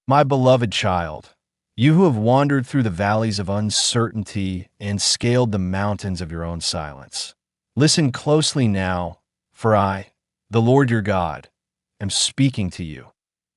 My beloved child, you who have wandered through the valleys of uncertainty and scaled the mountains of your own silence. Listen closely now, for I, the Lord your God, am speaking to you,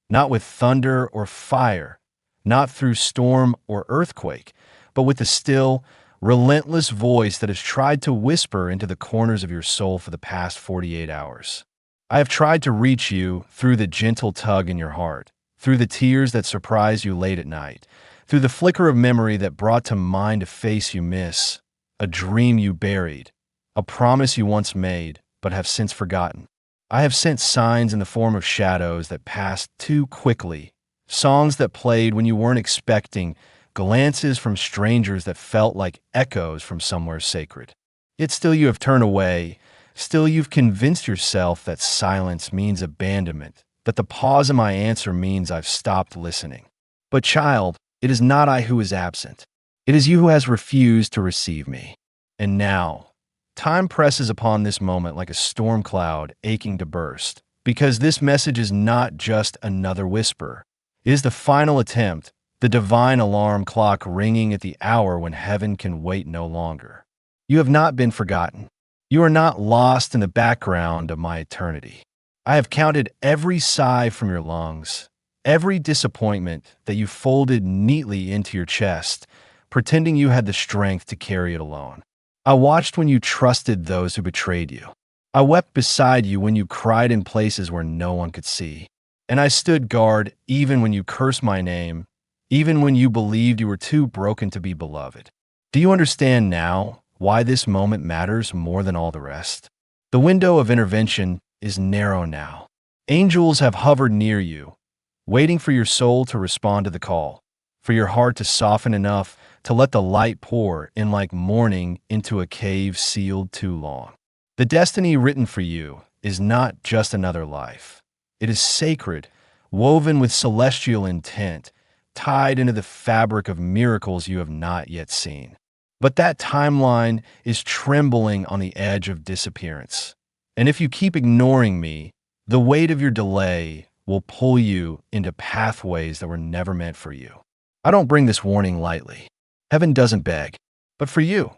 not with thunder or fire, not through storm or earthquake, but with the still, relentless voice that has tried to whisper into the corners of your soul for the past 48 hours. I have tried to reach you through the gentle tug in your heart, through the tears that surprise you late at night, through the flicker of memory that brought to mind a face you miss, a dream you buried, a promise you once made but have since forgotten. I have sent signs in the form of shadows that passed too quickly, songs that played when you weren't expecting, glances from strangers that felt like echoes from somewhere sacred. Yet still you have turned away, still you've convinced yourself that silence means abandonment, that the pause in my answer means I've stopped listening. But child, it is not I who is absent. It is you who has refused to receive me. And now, time presses upon this moment like a storm cloud aching to burst, because this message is not just another whisper. It is the final attempt, the divine alarm clock ringing at the hour when heaven can wait no longer. You have not been forgotten. You are not lost in the background of my eternity. I have counted every sigh from your lungs, every disappointment that you folded neatly into your chest, pretending you had the strength to carry it alone. I watched when you trusted those who betrayed you. I wept beside you when you cried in places where no one could see. And I stood guard even when you cursed my name, even when you believed you were too broken to be beloved. Do you understand now why this moment matters more than all the rest? The window of intervention is narrow now. Angels have hovered near you, waiting for your soul to respond to the call, for your heart to soften enough to let the light pour in like morning into a cave sealed too long. The destiny written for you is not just another life. It is sacred, woven with celestial intent, tied into the fabric of miracles you have not yet seen. But that timeline is trembling on the edge of disappearance. And if you keep ignoring me, the weight of your delay will pull you into pathways that were never meant for you. I don't bring this warning lightly. Heaven doesn't beg. But for you,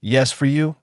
yes, for you,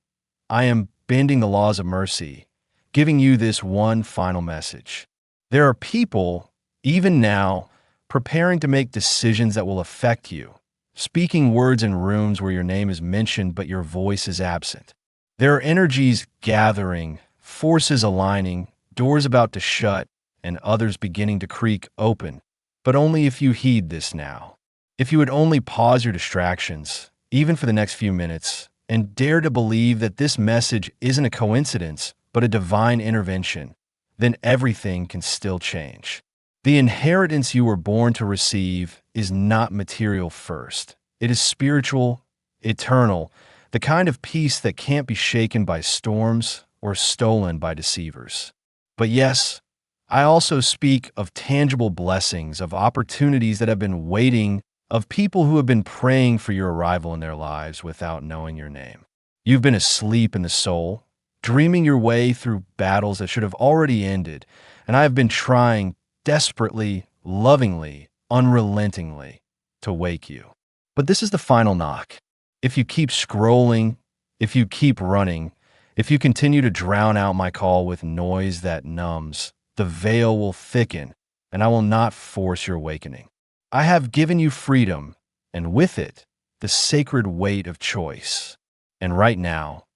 I am bending the laws of mercy, giving you this one final message. There are people, even now, preparing to make decisions that will affect you, speaking words in rooms where your name is mentioned but your voice is absent. There are energies gathering, forces aligning, doors about to shut, and others beginning to creak open. But only if you heed this now. If you would only pause your distractions, even for the next few minutes, and dare to believe that this message isn't a coincidence, but a divine intervention, then everything can still change. The inheritance you were born to receive is not material first. It is spiritual, eternal, the kind of peace that can't be shaken by storms or stolen by deceivers. But yes, I also speak of tangible blessings, of opportunities that have been waiting, of people who have been praying for your arrival in their lives without knowing your name. You've been asleep in the soul, dreaming your way through battles that should have already ended, and I have been trying desperately, lovingly, unrelentingly to wake you. But this is the final knock. If you keep scrolling, if you keep running, if you continue to drown out my call with noise that numbs, the veil will thicken, and I will not force your awakening. I have given you freedom, and with it, the sacred weight of choice. And right now,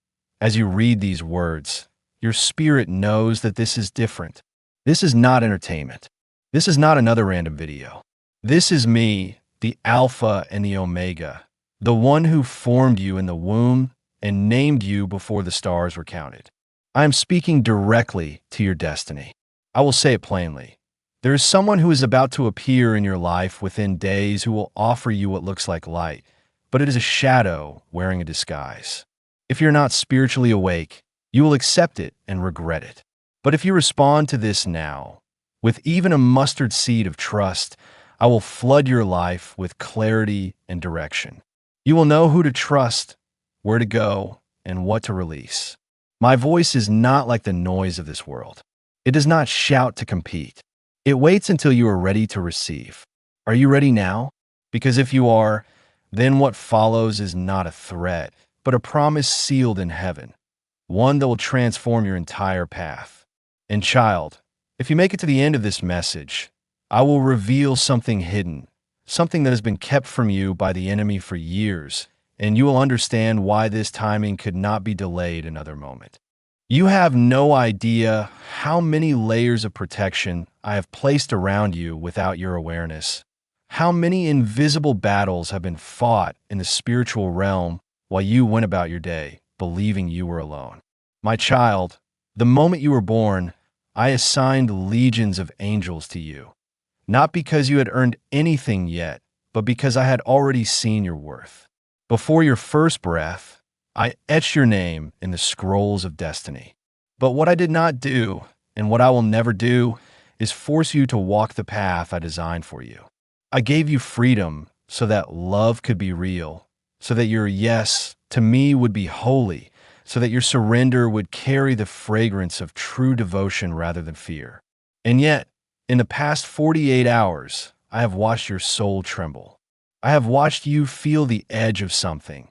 as you read these words, your spirit knows that this is different. This is not entertainment. This is not another random video. This is me, the Alpha and the Omega, the one who formed you in the womb and named you before the stars were counted. I am speaking directly to your destiny. I will say it plainly. There is someone who is about to appear in your life within days who will offer you what looks like light, but it is a shadow wearing a disguise. If you're not spiritually awake, you will accept it and regret it. But if you respond to this now, with even a mustard seed of trust, I will flood your life with clarity and direction. You will know who to trust, where to go, and what to release. My voice is not like the noise of this world. It does not shout to compete. It waits until you are ready to receive. Are you ready now? Because if you are, then what follows is not a threat, but a promise sealed in heaven, one that will transform your entire path. And child, if you make it to the end of this message, I will reveal something hidden, something that has been kept from you by the enemy for years, and you will understand why this timing could not be delayed another moment. You have no idea how many layers of protection I have placed around you without your awareness. How many invisible battles have been fought in the spiritual realm while you went about your day, believing you were alone. My child, the moment you were born, I assigned legions of angels to you, not because you had earned anything yet, but because I had already seen your worth. Before your first breath, I etched your name in the scrolls of destiny. But what I did not do, and what I will never do, is force you to walk the path I designed for you. I gave you freedom so that love could be real, so that your yes to me would be holy, so that your surrender would carry the fragrance of true devotion rather than fear. And yet, in the past 48 hours, I have watched your soul tremble. I have watched you feel the edge of something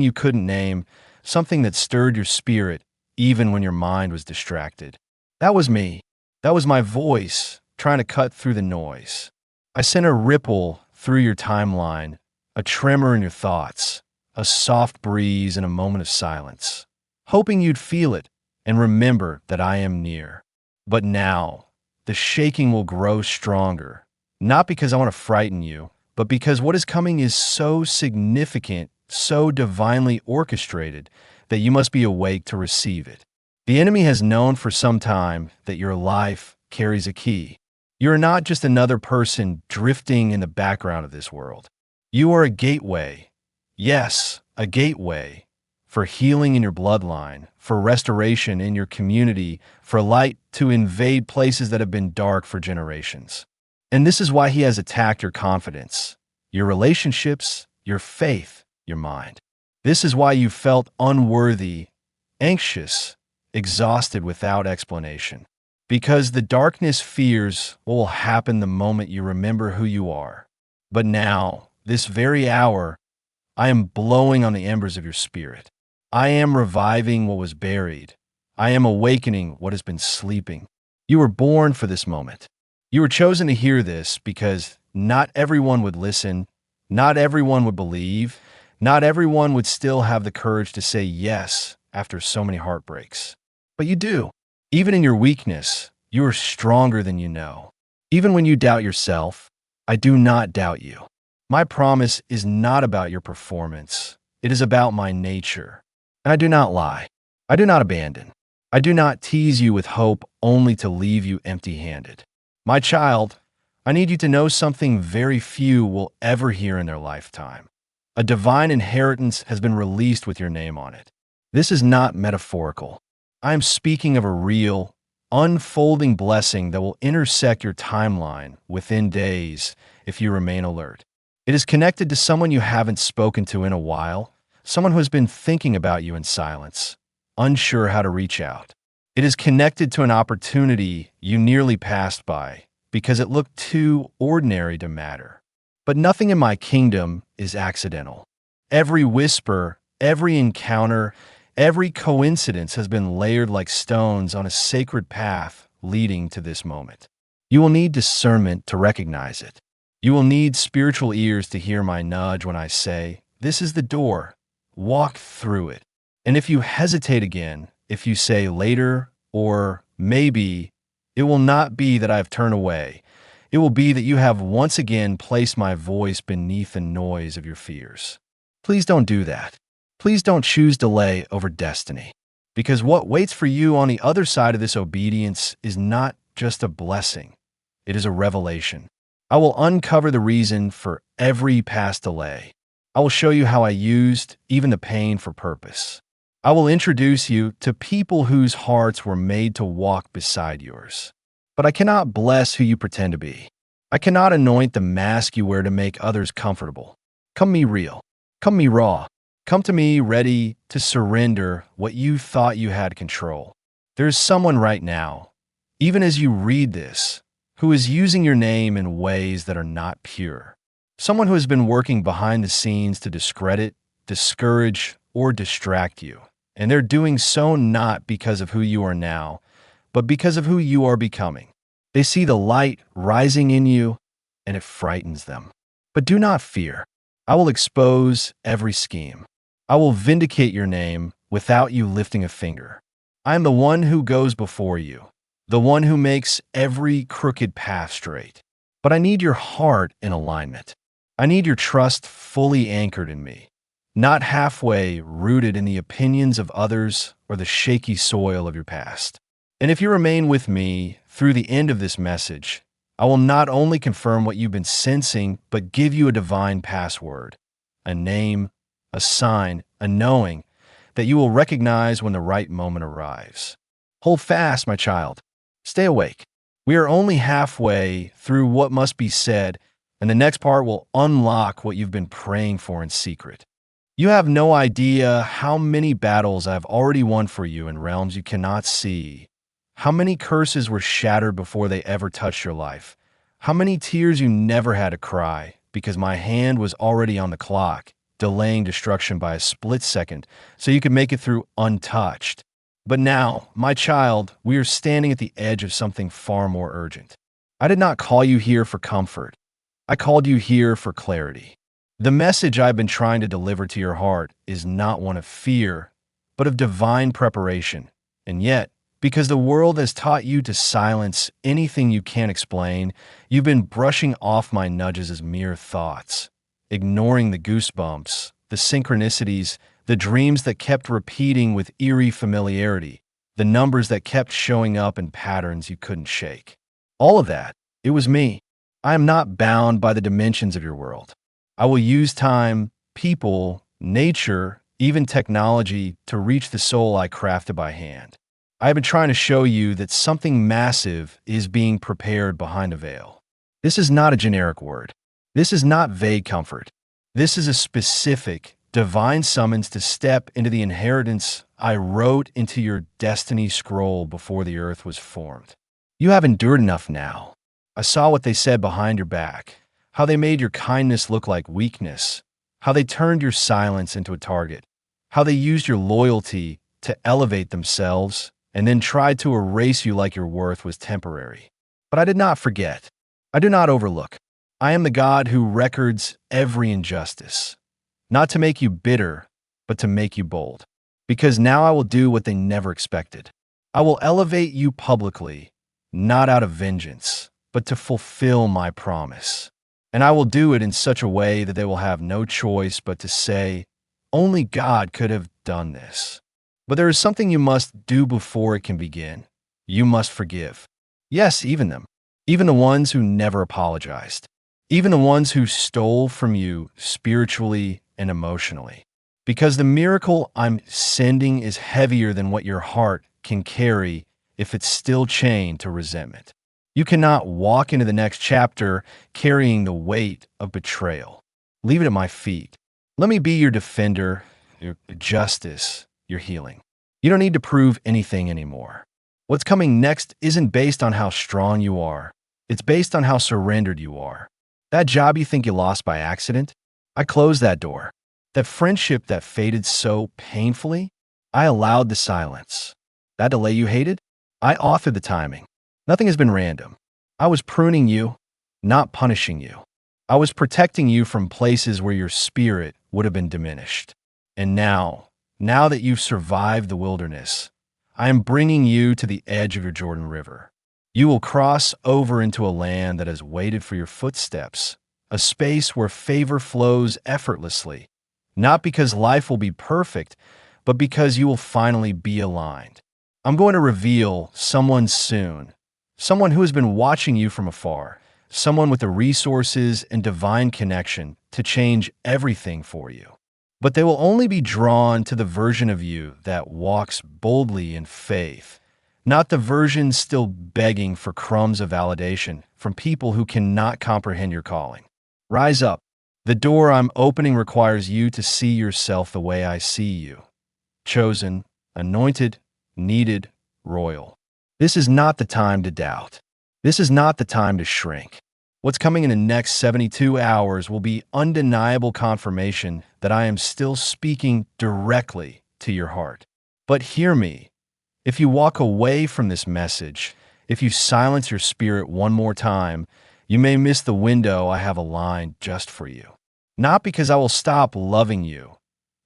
you couldn't name, something that stirred your spirit even when your mind was distracted. That was me. That was my voice trying to cut through the noise. I sent a ripple through your timeline, a tremor in your thoughts, a soft breeze in a moment of silence, hoping you'd feel it and remember that I am near. But now, the shaking will grow stronger, not because I want to frighten you, but because what is coming is so significant, so divinely orchestrated, that you must be awake to receive it. The enemy has known for some time that your life carries a key. You are not just another person drifting in the background of this world. You are a gateway. Yes, a gateway for healing in your bloodline, for restoration in your community, for light to invade places that have been dark for generations. And this is why he has attacked your confidence, your relationships, your faith, your mind. This is why you felt unworthy, anxious, exhausted without explanation. Because the darkness fears what will happen the moment you remember who you are. But now, this very hour, I am blowing on the embers of your spirit. I am reviving what was buried. I am awakening what has been sleeping. You were born for this moment. You were chosen to hear this because not everyone would listen, not everyone would believe, not everyone would still have the courage to say yes after so many heartbreaks. But you do. Even in your weakness, you are stronger than you know. Even when you doubt yourself, I do not doubt you. My promise is not about your performance. It is about my nature. And I do not lie. I do not abandon. I do not tease you with hope only to leave you empty-handed. My child, I need you to know something very few will ever hear in their lifetime. A divine inheritance has been released with your name on it. This is not metaphorical. I am speaking of a real, unfolding blessing that will intersect your timeline within days if you remain alert. It is connected to someone you haven't spoken to in a while, someone who has been thinking about you in silence, unsure how to reach out. It is connected to an opportunity you nearly passed by because it looked too ordinary to matter. But nothing in my kingdom is accidental. Every whisper, every encounter, every coincidence has been layered like stones on a sacred path leading to this moment. You will need discernment to recognize it. You will need spiritual ears to hear my nudge when I say, "This is the door. Walk through it." And if you hesitate again, if you say later or maybe, it will not be that I have turned away. It will be that you have once again placed my voice beneath the noise of your fears. Please don't do that. Please don't choose delay over destiny, because what waits for you on the other side of this obedience is not just a blessing. It is a revelation. I will uncover the reason for every past delay. I will show you how I used even the pain for purpose. I will introduce you to people whose hearts were made to walk beside yours. But I cannot bless who you pretend to be. I cannot anoint the mask you wear to make others comfortable. Come me real. Come me raw. Come to me ready to surrender what you thought you had control. There is someone right now, even as you read this, who is using your name in ways that are not pure. Someone who has been working behind the scenes to discredit, discourage, or distract you. And they're doing so not because of who you are now, but because of who you are becoming. They see the light rising in you, and it frightens them. But do not fear. I will expose every scheme. I will vindicate your name without you lifting a finger. I am the one who goes before you, the one who makes every crooked path straight. But I need your heart in alignment. I need your trust fully anchored in me, not halfway rooted in the opinions of others or the shaky soil of your past. And if you remain with me through the end of this message, I will not only confirm what you've been sensing, but give you a divine password, a name, a sign, a knowing that you will recognize when the right moment arrives. Hold fast, my child. Stay awake. We are only halfway through what must be said, and the next part will unlock what you've been praying for in secret. You have no idea how many battles I have already won for you in realms you cannot see. How many curses were shattered before they ever touched your life? How many tears you never had to cry because my hand was already on the clock, delaying destruction by a split second so you could make it through untouched. But now, my child, we are standing at the edge of something far more urgent. I did not call you here for comfort. I called you here for clarity. The message I've been trying to deliver to your heart is not one of fear, but of divine preparation. And yet, because the world has taught you to silence anything you can't explain, you've been brushing off my nudges as mere thoughts, ignoring the goosebumps, the synchronicities, the dreams that kept repeating with eerie familiarity, the numbers that kept showing up in patterns you couldn't shake. All of that, it was me. I am not bound by the dimensions of your world. I will use time, people, nature, even technology to reach the soul I crafted by hand. I have been trying to show you that something massive is being prepared behind a veil. This is not a generic word. This is not vague comfort. This is a specific, divine summons to step into the inheritance I wrote into your destiny scroll before the earth was formed. You have endured enough now. I saw what they said behind your back, how they made your kindness look like weakness, how they turned your silence into a target, how they used your loyalty to elevate themselves and then tried to erase you like your worth was temporary. But I did not forget. I do not overlook. I am the God who records every injustice, not to make you bitter, but to make you bold. Because now I will do what they never expected. I will elevate you publicly, not out of vengeance, but to fulfill my promise. And I will do it in such a way that they will have no choice but to say, only God could have done this. But there is something you must do before it can begin. You must forgive. Yes, even them. Even the ones who never apologized. Even the ones who stole from you spiritually and emotionally. Because the miracle I'm sending is heavier than what your heart can carry if it's still chained to resentment. You cannot walk into the next chapter carrying the weight of betrayal. Leave it at my feet. Let me be your defender, your justice, your healing. You don't need to prove anything anymore. What's coming next isn't based on how strong you are. It's based on how surrendered you are. That job you think you lost by accident, I closed that door. That friendship that faded so painfully, I allowed the silence. That delay you hated, I authored the timing. Nothing has been random. I was pruning you, not punishing you. I was protecting you from places where your spirit would have been diminished. And now that you've survived the wilderness, I am bringing you to the edge of your Jordan River. You will cross over into a land that has waited for your footsteps, a space where favor flows effortlessly, not because life will be perfect, but because you will finally be aligned. I'm going to reveal someone soon, someone who has been watching you from afar, someone with the resources and divine connection to change everything for you. But they will only be drawn to the version of you that walks boldly in faith, not the version still begging for crumbs of validation from people who cannot comprehend your calling. Rise up. The door I'm opening requires you to see yourself the way I see you. Chosen, anointed, needed, royal. This is not the time to doubt. This is not the time to shrink. What's coming in the next 72 hours will be undeniable confirmation that I am still speaking directly to your heart. But hear me. If you walk away from this message, if you silence your spirit one more time, you may miss the window I have aligned just for you. Not because I will stop loving you,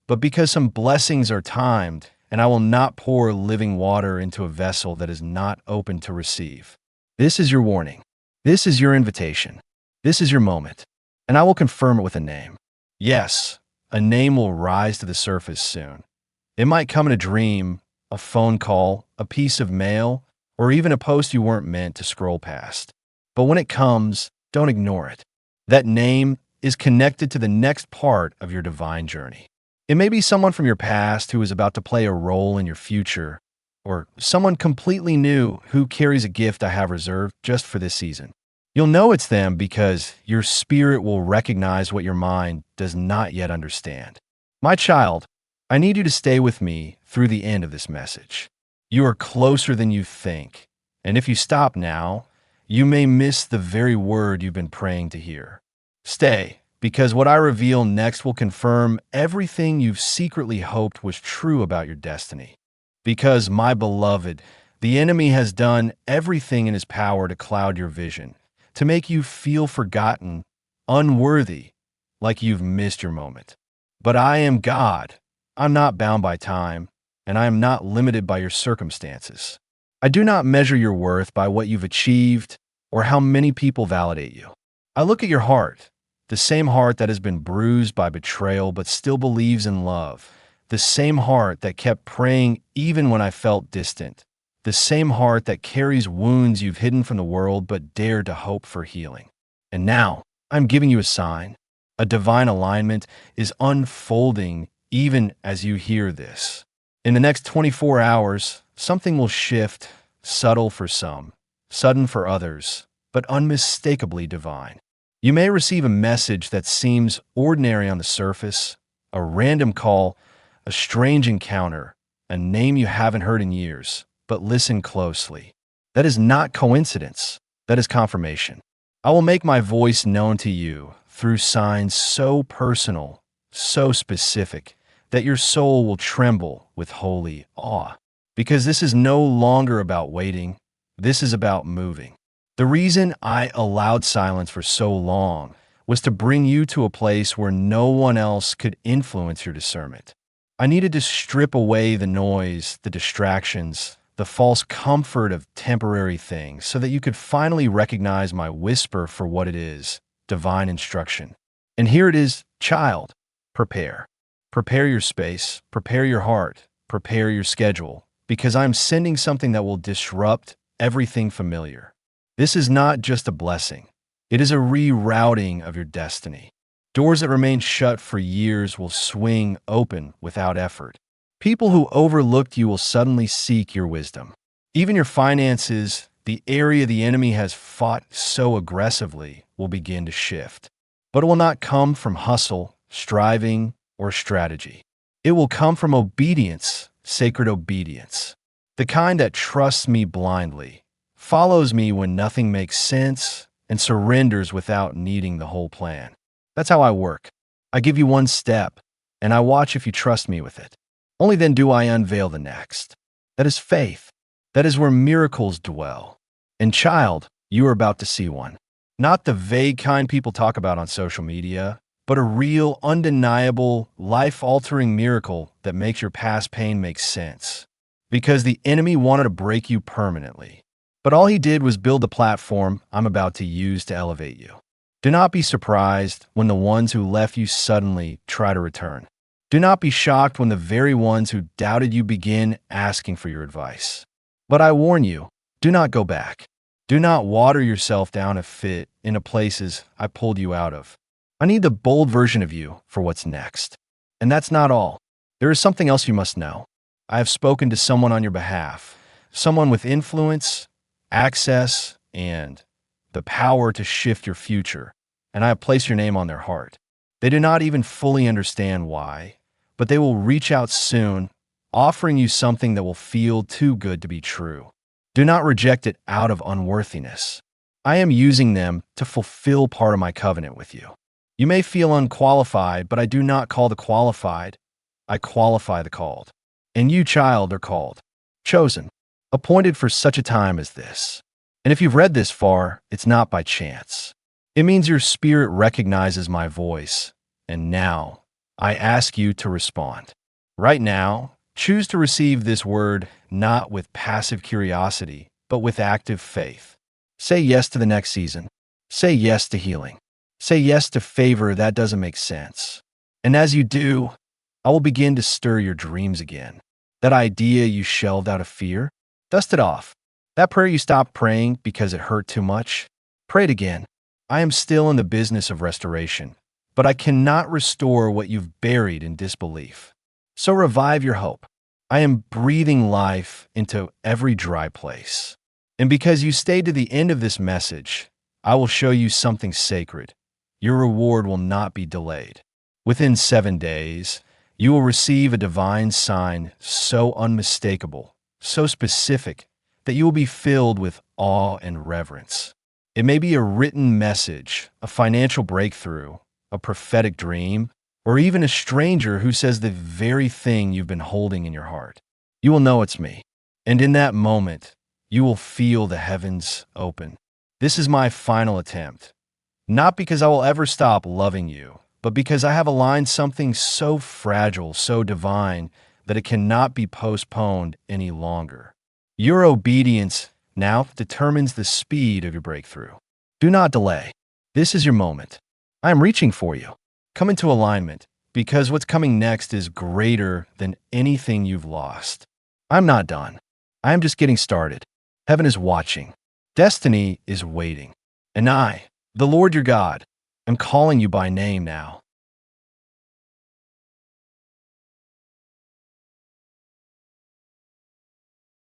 but because some blessings are timed, and I will not pour living water into a vessel that is not open to receive. This is your warning. This is your invitation. This is your moment. And I will confirm it with a name. Yes, a name will rise to the surface soon. It might come in a dream, a phone call, a piece of mail, or even a post you weren't meant to scroll past. But when it comes, don't ignore it. That name is connected to the next part of your divine journey. It may be someone from your past who is about to play a role in your future, or someone completely new who carries a gift I have reserved just for this season. You'll know it's them because your spirit will recognize what your mind does not yet understand. My child, I need you to stay with me through the end of this message. You are closer than you think, and if you stop now, you may miss the very word you've been praying to hear. Stay, because what I reveal next will confirm everything you've secretly hoped was true about your destiny. Because, my beloved, the enemy has done everything in his power to cloud your vision, to make you feel forgotten, unworthy, like you've missed your moment. But I am God. I'm not bound by time, and I am not limited by your circumstances. I do not measure your worth by what you've achieved or how many people validate you. I look at your heart, the same heart that has been bruised by betrayal but still believes in love, the same heart that kept praying even when I felt distant, the same heart that carries wounds you've hidden from the world but dared to hope for healing. And now, I'm giving you a sign. A divine alignment is unfolding even as you hear this. In the next 24 hours, something will shift, subtle for some, sudden for others, but unmistakably divine. You may receive a message that seems ordinary on the surface, a random call, a strange encounter, a name you haven't heard in years, but listen closely. That is not coincidence. That is confirmation. I will make my voice known to you through signs so personal, so specific, that your soul will tremble with holy awe. Because this is no longer about waiting. This is about moving. The reason I allowed silence for so long was to bring you to a place where no one else could influence your discernment. I needed to strip away the noise, the distractions, the false comfort of temporary things so that you could finally recognize my whisper for what it is, divine instruction. And here it is, child, prepare. Prepare your space, prepare your heart, prepare your schedule, because I'm sending something that will disrupt everything familiar. This is not just a blessing. It is a rerouting of your destiny. Doors that remain shut for years will swing open without effort. People who overlooked you will suddenly seek your wisdom. Even your finances, the area the enemy has fought so aggressively, will begin to shift. But it will not come from hustle, striving, or strategy. It will come from obedience, sacred obedience. The kind that trusts me blindly, follows me when nothing makes sense, and surrenders without needing the whole plan. That's how I work. I give you one step, and I watch if you trust me with it. Only then do I unveil the next. That is faith. That is where miracles dwell. And child, you are about to see one. Not the vague kind people talk about on social media, but a real, undeniable, life-altering miracle that makes your past pain make sense. Because the enemy wanted to break you permanently. But all he did was build the platform I'm about to use to elevate you. Do not be surprised when the ones who left you suddenly try to return. Do not be shocked when the very ones who doubted you begin asking for your advice. But I warn you, do not go back. Do not water yourself down a fit into places I pulled you out of. I need the bold version of you for what's next. And that's not all. There is something else you must know. I have spoken to someone on your behalf, someone with influence, access, and the power to shift your future, and I have placed your name on their heart. They do not even fully understand why, but they will reach out soon, offering you something that will feel too good to be true. Do not reject it out of unworthiness. I am using them to fulfill part of my covenant with you. You may feel unqualified, but I do not call the qualified. I qualify the called. And you, child, are called, chosen, appointed for such a time as this. And if you've read this far, it's not by chance. It means your spirit recognizes my voice. And now, I ask you to respond. Right now, choose to receive this word not with passive curiosity, but with active faith. Say yes to the next season. Say yes to healing. Say yes to favor that doesn't make sense. And as you do, I will begin to stir your dreams again. That idea you shelved out of fear, dust it off. That prayer you stopped praying because it hurt too much, pray it again. I am still in the business of restoration, but I cannot restore what you've buried in disbelief. So revive your hope. I am breathing life into every dry place. And because you stayed to the end of this message, I will show you something sacred. Your reward will not be delayed. Within 7 days, you will receive a divine sign so unmistakable, so specific, that you will be filled with awe and reverence. It may be a written message, a financial breakthrough, a prophetic dream, or even a stranger who says the very thing you've been holding in your heart. You will know it's me. And in that moment, you will feel the heavens open. This is my final attempt. Not because I will ever stop loving you, but because I have aligned something so fragile, so divine, that it cannot be postponed any longer. Your obedience now determines the speed of your breakthrough. Do not delay. This is your moment. I am reaching for you. Come into alignment, because what's coming next is greater than anything you've lost. I'm not done. I am just getting started. Heaven is watching. Destiny is waiting. And I, the Lord your God, am calling you by name now.